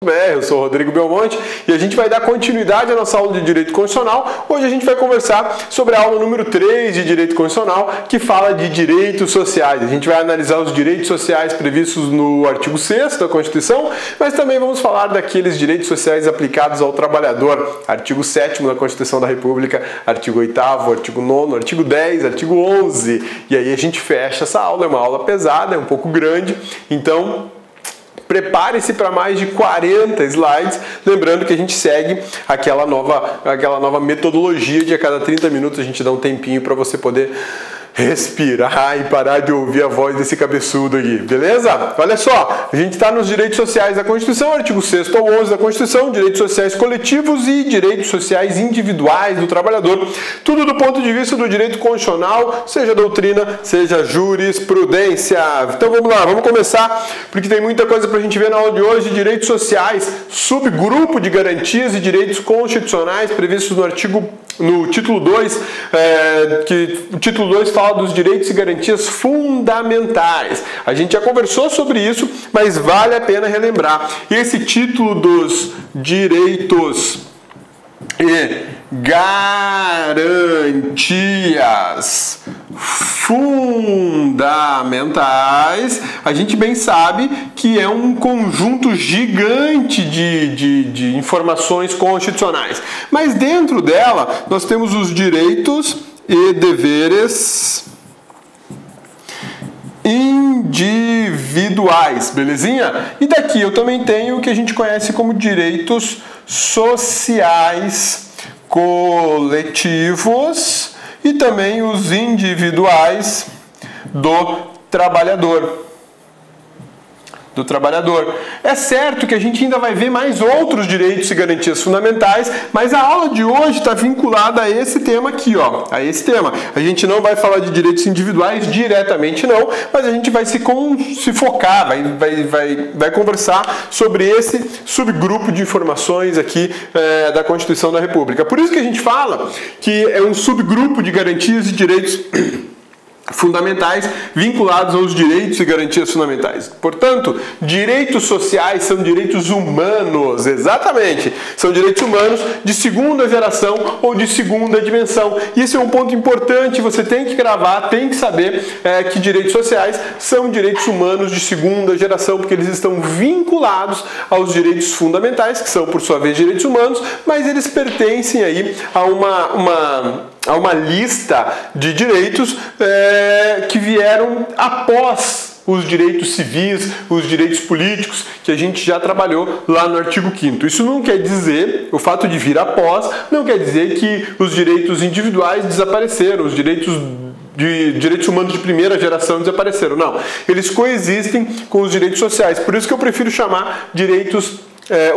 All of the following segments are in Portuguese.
Eu sou o Rodrigo Belmonte e a gente vai dar continuidade à nossa aula de Direito Constitucional. Hoje a gente vai conversar sobre a aula número 3 de Direito Constitucional, que fala de direitos sociais. A gente vai analisar os direitos sociais previstos no artigo 6º da Constituição, mas também vamos falar daqueles direitos sociais aplicados ao trabalhador, artigo 7º da Constituição da República, artigo 8º, artigo 9º, artigo 10, artigo 11. E aí a gente fecha essa aula, é uma aula pesada, é um pouco grande, então prepare-se para mais de 40 slides, lembrando que a gente segue aquela nova metodologia de a cada 30 minutos a gente dá um tempinho para você poder respirar e parar de ouvir a voz desse cabeçudo aqui, beleza? Olha só, a gente está nos direitos sociais da Constituição, artigo 6º ao 11 da Constituição, direitos sociais coletivos e direitos sociais individuais do trabalhador, tudo do ponto de vista do direito constitucional, seja doutrina, seja jurisprudência. Então vamos lá, vamos começar, porque tem muita coisa para a gente ver na aula de hoje. Direitos sociais, subgrupo de garantias e direitos constitucionais previstos no título 2, que o título 2 fala dos direitos e garantias fundamentais. A gente já conversou sobre isso, mas vale a pena relembrar. Esse título dos direitos e garantias fundamentais, a gente bem sabe que é um conjunto gigante de informações constitucionais. Mas dentro dela, nós temos os direitos e deveres individuais, belezinha? E daqui eu também tenho o que a gente conhece como direitos sociais coletivos e também os individuais do trabalhador. É certo que a gente ainda vai ver mais outros direitos e garantias fundamentais, mas a aula de hoje está vinculada a esse tema aqui, ó, a esse tema. A gente não vai falar de direitos individuais diretamente não, mas a gente vai se focar, vai conversar sobre esse subgrupo de informações aqui da Constituição da República. Por isso que a gente fala que é um subgrupo de garantias e direitos fundamentais vinculados aos direitos e garantias fundamentais. Portanto, direitos sociais são direitos humanos, exatamente, são direitos humanos de segunda geração ou de segunda dimensão. E esse é um ponto importante, você tem que gravar, tem que saber que direitos sociais são direitos humanos de segunda geração, porque eles estão vinculados aos direitos fundamentais, que são por sua vez direitos humanos, mas eles pertencem aí a uma lista de direitos que vieram após os direitos civis, os direitos políticos, que a gente já trabalhou lá no artigo 5º. Isso não quer dizer, o fato de vir após, não quer dizer que os direitos individuais desapareceram, os direitos humanos de primeira geração desapareceram. Não, eles coexistem com os direitos sociais. Por isso que eu prefiro chamar direitos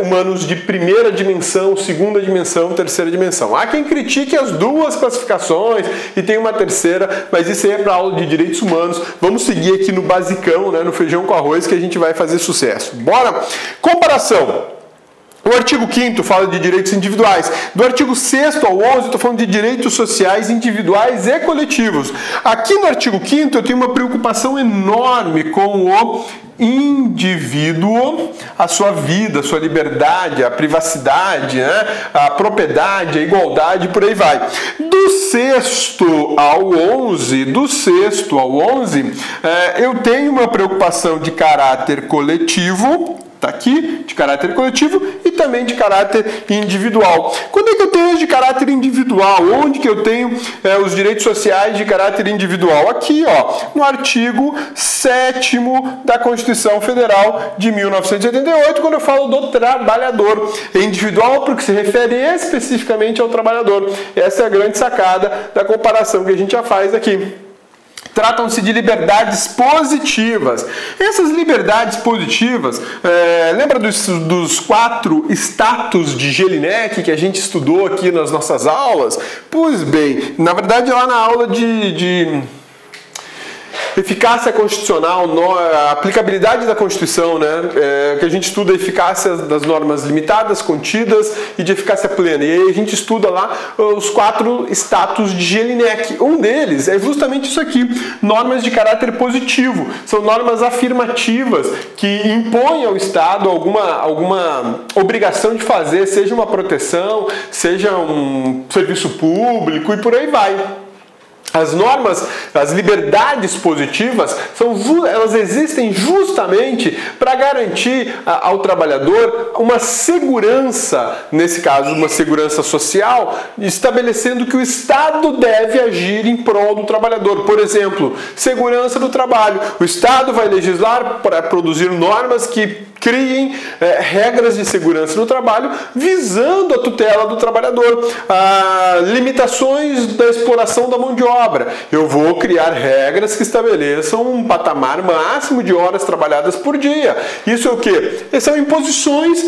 humanos de primeira dimensão, segunda dimensão, terceira dimensão. Há quem critique as duas classificações e tem uma terceira, mas isso aí é para aula de direitos humanos. Vamos seguir aqui no basicão, né, no feijão com arroz, que a gente vai fazer sucesso. Bora? Comparação. O artigo 5º fala de direitos individuais. Do artigo 6º ao 11, eu estou falando de direitos sociais individuais e coletivos. Aqui no artigo 5º eu tenho uma preocupação enorme com o indivíduo, a sua vida, a sua liberdade, a privacidade, né? A propriedade, a igualdade, por aí vai. Do 6º ao 11, eu tenho uma preocupação de caráter coletivo, tá aqui, de caráter coletivo e também de caráter individual. Quando é que eu tenho de caráter individual? Onde que eu tenho os direitos sociais de caráter individual? Aqui, ó, no artigo 7º da Constituição Federal de 1988, quando eu falo do trabalhador. É individual porque se refere especificamente ao trabalhador. Essa é a grande sacada da comparação que a gente já faz aqui. Tratam-se de liberdades positivas. Essas liberdades positivas, lembra dos 4 status de Jelinek que a gente estudou aqui nas nossas aulas? Pois bem, na verdade lá na aula eficácia constitucional, a aplicabilidade da Constituição, né? Que a gente estuda a eficácia das normas limitadas, contidas e de eficácia plena. E aí a gente estuda lá os 4 status de Jelinek. Um deles é justamente isso aqui, normas de caráter positivo. São normas afirmativas que impõem ao Estado alguma obrigação de fazer, seja uma proteção, seja um serviço público e por aí vai. As normas, as liberdades positivas, elas existem justamente para garantir ao trabalhador uma segurança, nesse caso uma segurança social, estabelecendo que o Estado deve agir em prol do trabalhador. Por exemplo, segurança do trabalho. O Estado vai legislar para produzir normas que criem regras de segurança no trabalho visando a tutela do trabalhador, limitações da exploração da mão de obra. Eu vou criar regras que estabeleçam um patamar máximo de horas trabalhadas por dia. Isso é o quê? São imposições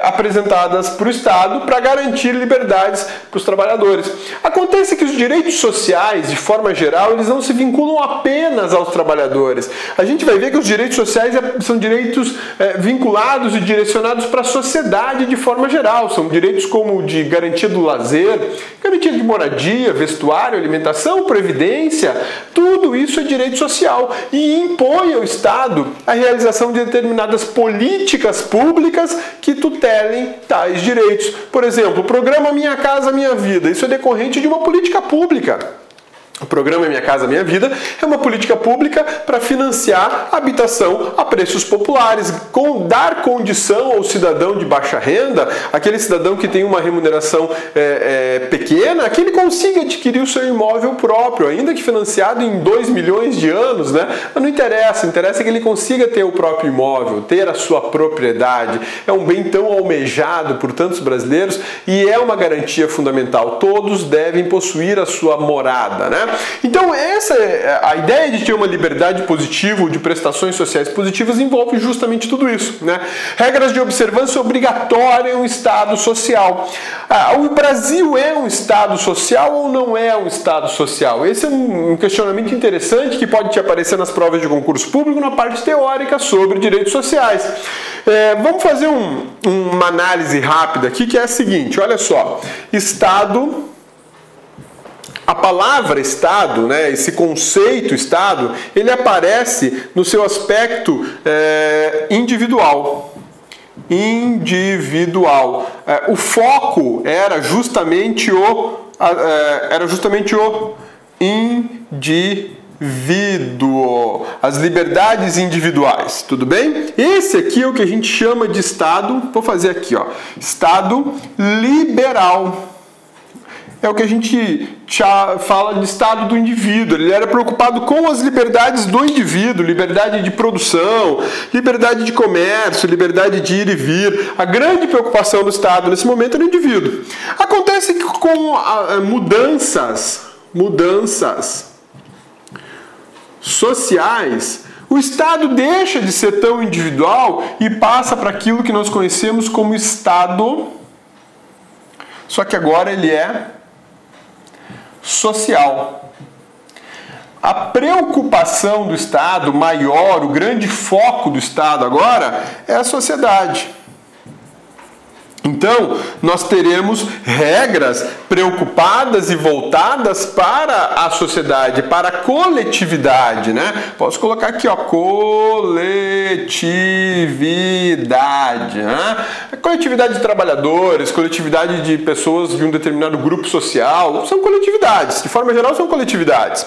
apresentadas para o Estado para garantir liberdades para os trabalhadores. Acontece que os direitos sociais, de forma geral, eles não se vinculam apenas aos trabalhadores. A gente vai ver que os direitos sociais são direitos vinculados e direcionados para a sociedade de forma geral. São direitos como de garantia do lazer, garantia de moradia, vestuário, alimentação, previdência. Tudo isso é direito social e impõe ao Estado a realização de determinadas políticas públicas que tutelem tais direitos. Por exemplo, o programa Minha Casa Minha Vida. Isso é decorrente de uma política pública. O programa Minha Casa Minha Vida é uma política pública para financiar a habitação a preços populares, dar condição ao cidadão de baixa renda, aquele cidadão que tem uma remuneração pequena, que ele consiga adquirir o seu imóvel próprio, ainda que financiado em 2 milhões de anos, né? Mas não interessa, interessa que ele consiga ter o próprio imóvel, ter a sua propriedade. É um bem tão almejado por tantos brasileiros e é uma garantia fundamental. Todos devem possuir a sua morada, né? Então a ideia de ter uma liberdade positiva, de prestações sociais positivas, envolve justamente tudo isso, né? Regras de observância obrigatória em um Estado social. O Brasil é um Estado social ou não é um Estado social? Esse é um questionamento interessante que pode te aparecer nas provas de concurso público na parte teórica sobre direitos sociais. Vamos fazer uma análise rápida aqui, que é a seguinte, olha só, Estado... A palavra Estado, né, esse conceito Estado, ele aparece no seu aspecto individual. O foco era justamente o indivíduo, as liberdades individuais, tudo bem? Esse aqui é o que a gente chama de Estado, vou fazer aqui, ó, Estado liberal. É o que a gente fala de Estado do indivíduo. Ele era preocupado com as liberdades do indivíduo, liberdade de produção, liberdade de comércio, liberdade de ir e vir. A grande preocupação do Estado nesse momento era o indivíduo. Acontece que com mudanças sociais, o Estado deixa de ser tão individual e passa para aquilo que nós conhecemos como Estado, só que agora ele é social. A preocupação do Estado maior, o grande foco do Estado agora é a sociedade. Então, nós teremos regras preocupadas e voltadas para a sociedade, para a coletividade, né? Posso colocar aqui, ó, coletividade, né? Coletividade de trabalhadores, coletividade de pessoas de um determinado grupo social, são coletividades, de forma geral são coletividades.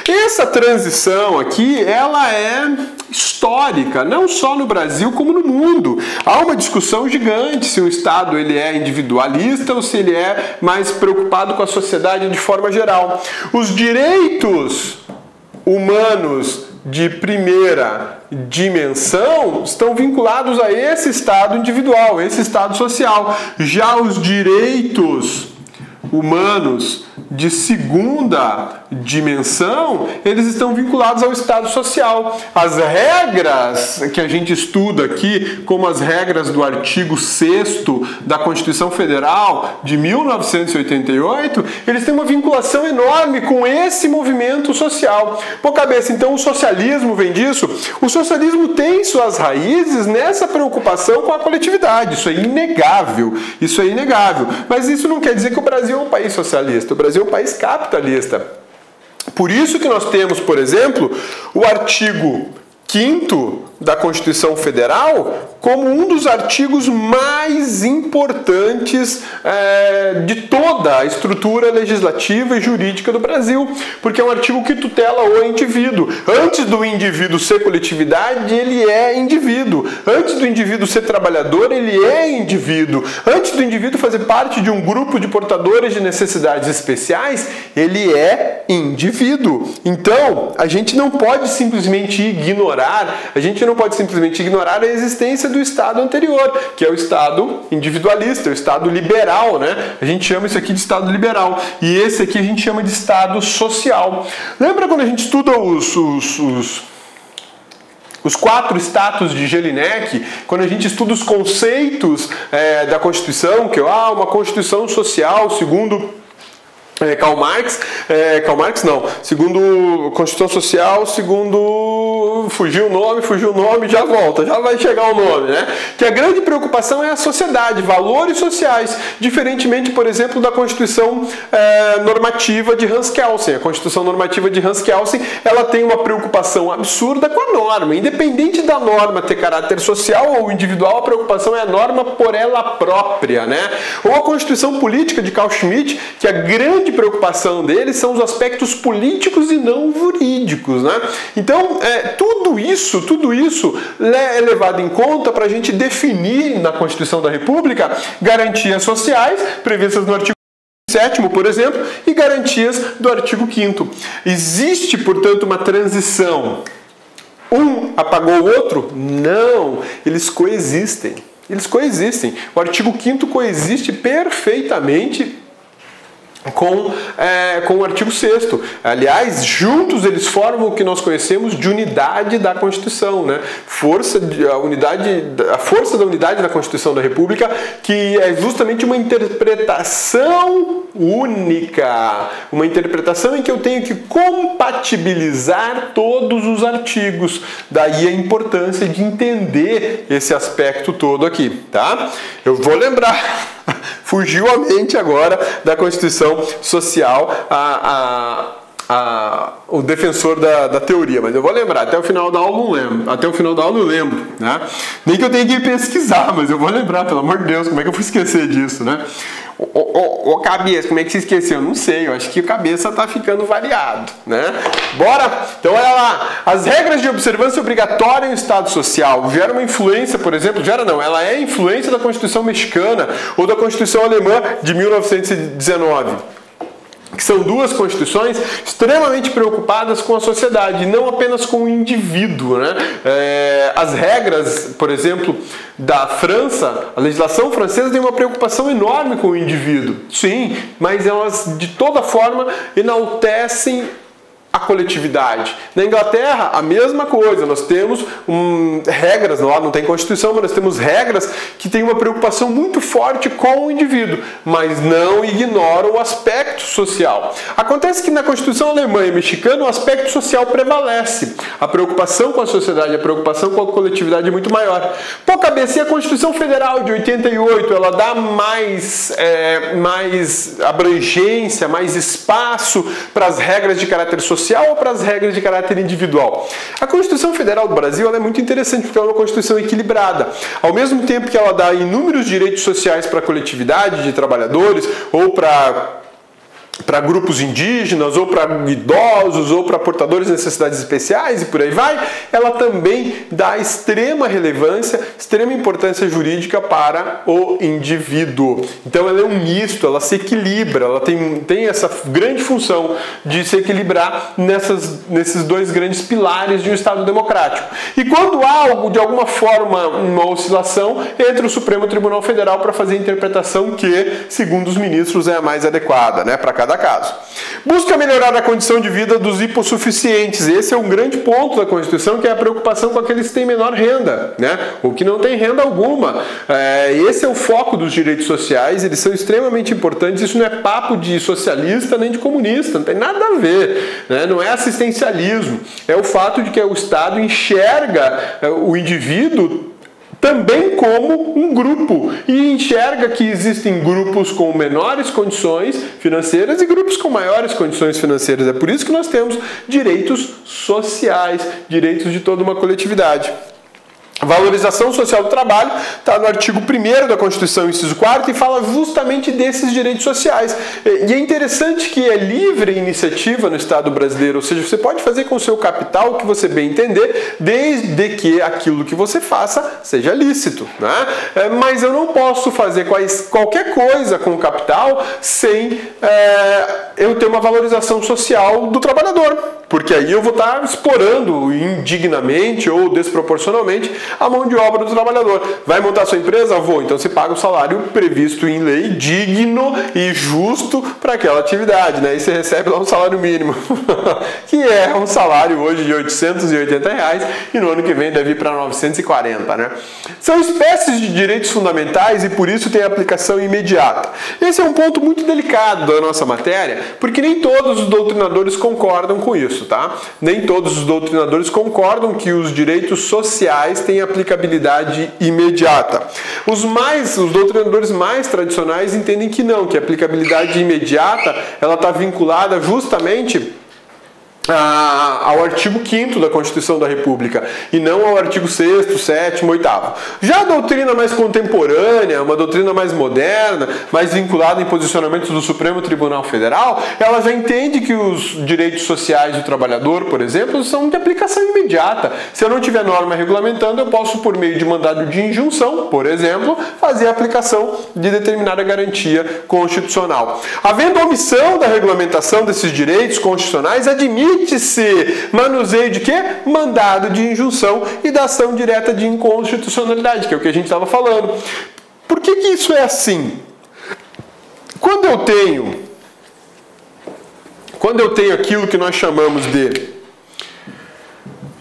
Essa transição aqui, ela é histórica, não só no Brasil como no mundo. Há uma discussão gigante se o Estado ele é individualista ou se ele é mais preocupado com a sociedade de forma geral. Os direitos humanos de primeira dimensão estão vinculados a esse Estado individual, esse Estado social. Já os direitos humanos de segunda dimensão, eles estão vinculados ao Estado social. As regras que a gente estuda aqui, como as regras do artigo 6º da Constituição Federal de 1988, eles têm uma vinculação enorme com esse movimento social. Pô, cabeça, então o socialismo vem disso? O socialismo tem suas raízes nessa preocupação com a coletividade. Isso é inegável. Isso é inegável. Mas isso não quer dizer que o Brasil é um país socialista. O Brasil é um país capitalista. Por isso que nós temos, por exemplo, o artigo 5º da Constituição Federal como um dos artigos mais importantes de toda a estrutura legislativa e jurídica do Brasil, porque é um artigo que tutela o indivíduo. Antes do indivíduo ser coletividade, ele é indivíduo. Antes do indivíduo ser trabalhador, ele é indivíduo. Antes do indivíduo fazer parte de um grupo de portadores de necessidades especiais, ele é indivíduo. Então, a gente não pode simplesmente ignorar a existência do Estado anterior, que é o Estado individualista, o Estado liberal, né? A gente chama isso aqui de Estado liberal. E esse aqui a gente chama de Estado social. Lembra quando a gente estuda os 4 status de Jelinek, quando a gente estuda os conceitos da Constituição, que é uma Constituição social, segundo Karl Marx, segundo Constituição Social, segundo fugiu o nome, já volta, já vai chegar o nome, né? Que a grande preocupação é a sociedade, valores sociais, diferentemente, por exemplo, da Constituição normativa de Hans Kelsen. A Constituição normativa de Hans Kelsen, ela tem uma preocupação absurda com a norma, independente da norma ter caráter social ou individual, a preocupação é a norma por ela própria, né? Ou a Constituição política de Carl Schmitt, que a grande preocupação deles são os aspectos políticos e não jurídicos, né? Então, tudo isso é levado em conta para a gente definir na Constituição da República garantias sociais previstas no artigo 7º, por exemplo, e garantias do artigo 5º. Existe, portanto, uma transição. Um apagou o outro? Não, eles coexistem. O artigo 5º coexiste perfeitamente com o artigo 6º. Aliás, juntos eles formam o que nós conhecemos de unidade da Constituição, né? A força da unidade da Constituição da República, que é justamente uma interpretação única, uma interpretação em que eu tenho que compatibilizar todos os artigos. Daí a importância de entender esse aspecto todo aqui, tá? Eu vou lembrar, fugiu a mente agora da Constituição Social o defensor da teoria, mas eu vou lembrar, até o final da aula não lembro. Até o final da aula eu lembro, né? Nem que eu tenha que pesquisar, mas eu vou lembrar, pelo amor de Deus, como é que eu fui esquecer disso, né? Ô cabeça, como é que você esqueceu? Não sei, eu acho que o cabeça tá ficando variado, né? Bora? Então olha lá, as regras de observância obrigatória em Estado social gera uma influência, por exemplo, ela é influência da Constituição mexicana ou da Constituição alemã de 1919. Que são duas constituições extremamente preocupadas com a sociedade, não apenas com o indivíduo, né? As regras, por exemplo, da França, a legislação francesa tem uma preocupação enorme com o indivíduo, sim, mas elas de toda forma enaltecem a coletividade. Na Inglaterra, a mesma coisa. Nós temos regras, não tem Constituição, mas nós temos regras que têm uma preocupação muito forte com o indivíduo, mas não ignoram o aspecto social. Acontece que na Constituição alemã e mexicana o aspecto social prevalece. A preocupação com a sociedade, a preocupação com a coletividade é muito maior. Pô, cabeça, e a Constituição Federal de 88, ela dá mais abrangência, mais espaço para as regras de caráter social ou para as regras de caráter individual? A Constituição Federal do Brasil ela é muito interessante porque ela é uma Constituição equilibrada. Ao mesmo tempo que ela dá inúmeros direitos sociais para a coletividade de trabalhadores ou para grupos indígenas, ou para idosos, ou para portadores de necessidades especiais e por aí vai, ela também dá extrema relevância, extrema importância jurídica para o indivíduo. Então ela é um misto, ela se equilibra, ela tem essa grande função de se equilibrar nesses dois grandes pilares de um Estado democrático. E quando há algo, de alguma forma, uma oscilação, entra o Supremo Tribunal Federal para fazer a interpretação que, segundo os ministros, é a mais adequada, né, para cada cada caso. Busca melhorar a condição de vida dos hipossuficientes. Esse é um grande ponto da Constituição, que é a preocupação com aqueles que têm menor renda, né? Ou que não têm renda alguma. Esse é o foco dos direitos sociais, eles são extremamente importantes. Isso não é papo de socialista nem de comunista, não tem nada a ver, né? Não é assistencialismo. É o fato de que o Estado enxerga o indivíduo também como um grupo e enxerga que existem grupos com menores condições financeiras e grupos com maiores condições financeiras. É por isso que nós temos direitos sociais, direitos de toda uma coletividade. A valorização social do trabalho está no artigo 1º da Constituição, inciso 4º, e fala justamente desses direitos sociais. E é interessante que é livre iniciativa no Estado brasileiro, ou seja, você pode fazer com o seu capital o que você bem entender, desde que aquilo que você faça seja lícito, né? Mas eu não posso fazer qualquer coisa com o capital sem eu ter uma valorização social do trabalhador, porque aí eu vou estar explorando indignamente ou desproporcionalmente a mão de obra do trabalhador. Vai montar sua empresa? Vou. Então você paga o salário previsto em lei, digno e justo para aquela atividade, né? E você recebe lá um salário mínimo, que é um salário hoje de R$880 e no ano que vem deve ir para 940, né? São espécies de direitos fundamentais e por isso tem aplicação imediata. Esse é um ponto muito delicado da nossa matéria, porque nem todos os doutrinadores concordam com isso, tá? Nem todos os doutrinadores concordam que os direitos sociais têm aplicabilidade imediata. Os doutrinadores mais tradicionais entendem que não, que a aplicabilidade imediata ela está vinculada justamente ao artigo 5º da Constituição da República e não ao artigo 6º, 7º, 8º. Já a doutrina mais contemporânea, uma doutrina mais moderna, mais vinculada em posicionamentos do Supremo Tribunal Federal, ela já entende que os direitos sociais do trabalhador, por exemplo, são de aplicação imediata. Se eu não tiver norma regulamentando, eu posso, por meio de mandado de injunção, por exemplo, fazer a aplicação de determinada garantia constitucional. Havendo omissão da regulamentação desses direitos constitucionais, admite-se manuseio de quê? Mandado de injunção e da ação direta de inconstitucionalidade, que é o que a gente estava falando. Por que isso é assim? Quando eu tenho aquilo que nós chamamos de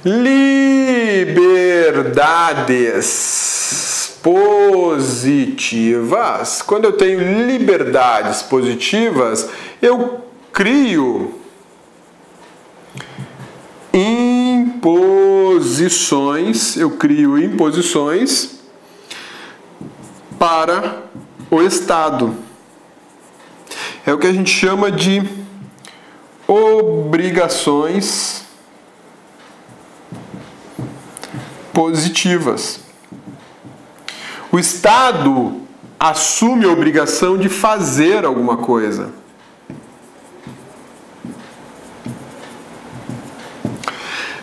liberdades positivas, quando eu tenho liberdades positivas, eu crio imposições para o Estado. É o que a gente chama de obrigações positivas. O Estado assume a obrigação de fazer alguma coisa.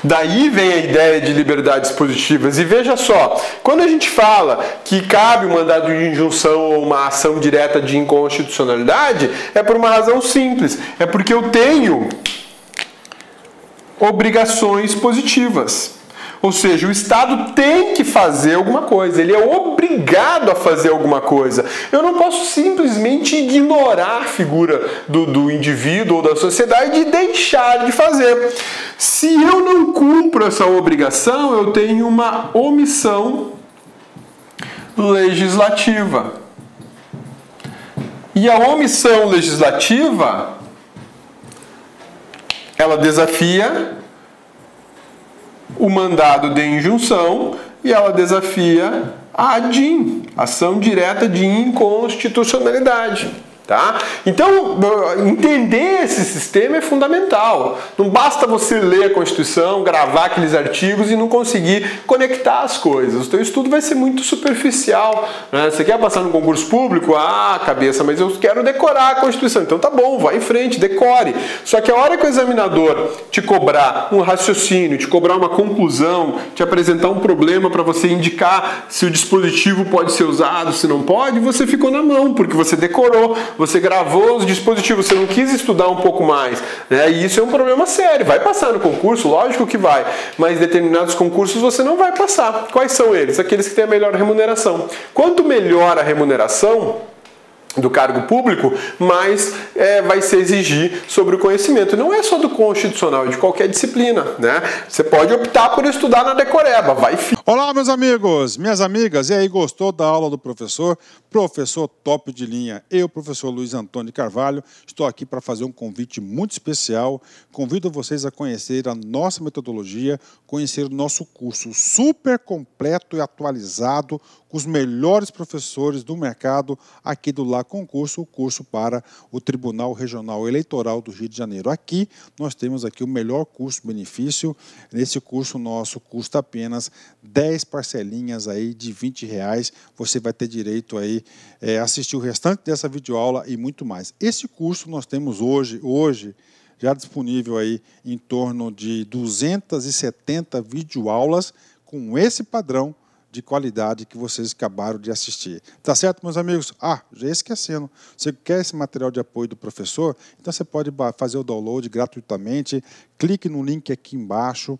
Daí vem a ideia de liberdades positivas. E veja só, quando a gente fala que cabe um mandado de injunção ou uma ação direta de inconstitucionalidade, é por uma razão simples. É porque eu tenho obrigações positivas. Ou seja, o Estado tem que fazer alguma coisa, ele é obrigado a fazer alguma coisa. Eu não posso simplesmente ignorar a figura do indivíduo ou da sociedade e deixar de fazer. Se eu não cumpro essa obrigação, eu tenho uma omissão legislativa. E a omissão legislativa, ela desafia o mandado de injunção e ela desafia a ADIM, ação direta de inconstitucionalidade. Tá? Então, entender esse sistema é fundamental. Não basta você ler a Constituição, gravar aqueles artigos e não conseguir conectar as coisas. O teu estudo vai ser muito superficial, né? Você quer passar no concurso público? Ah, cabeça, mas eu quero decorar a Constituição. Então tá bom, vai em frente, decore. Só que a hora que o examinador te cobrar um raciocínio, te cobrar uma conclusão, te apresentar um problema para você indicar se o dispositivo pode ser usado, se não pode, você ficou na mão, porque você decorou. Você gravou os dispositivos, você não quis estudar um pouco mais, né? E isso é um problema sério. Vai passar no concurso? Lógico que vai, mas determinados concursos você não vai passar. Quais são eles? Aqueles que têm a melhor remuneração. Quanto melhor a remuneração, do cargo público, mas vai se exigir sobre o conhecimento. Não é só do constitucional, é de qualquer disciplina, né? Você pode optar por estudar na decoreba, vai. Olá, meus amigos, minhas amigas, e aí, gostou da aula do professor? Professor top de linha, eu, professor Luiz Antônio Carvalho, estou aqui para fazer um convite muito especial. Convido vocês a conhecer a nossa metodologia, conhecer o nosso curso super completo e atualizado, com os melhores professores do mercado aqui do Lá Concurso, o curso para o Tribunal Regional Eleitoral do Rio de Janeiro. Aqui nós temos aqui o melhor custo-benefício. Nesse curso nosso custa apenas 10 parcelinhas aí de R$20. Você vai ter direito aí a assistir o restante dessa videoaula e muito mais. Esse curso nós temos hoje já disponível aí em torno de 270 videoaulas com esse padrão de qualidade que vocês acabaram de assistir. Tá certo, meus amigos? Já esquecendo. Você quer esse material de apoio do professor? Então você pode fazer o download gratuitamente. Clique no link aqui embaixo.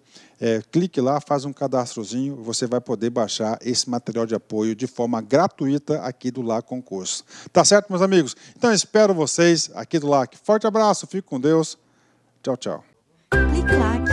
Clique lá, faz um cadastrozinho. Você vai poder baixar esse material de apoio de forma gratuita aqui do Lá Concurso. Tá certo, meus amigos? Então espero vocês aqui do Lá. Forte abraço, fique com Deus. Tchau, tchau. Clique lá.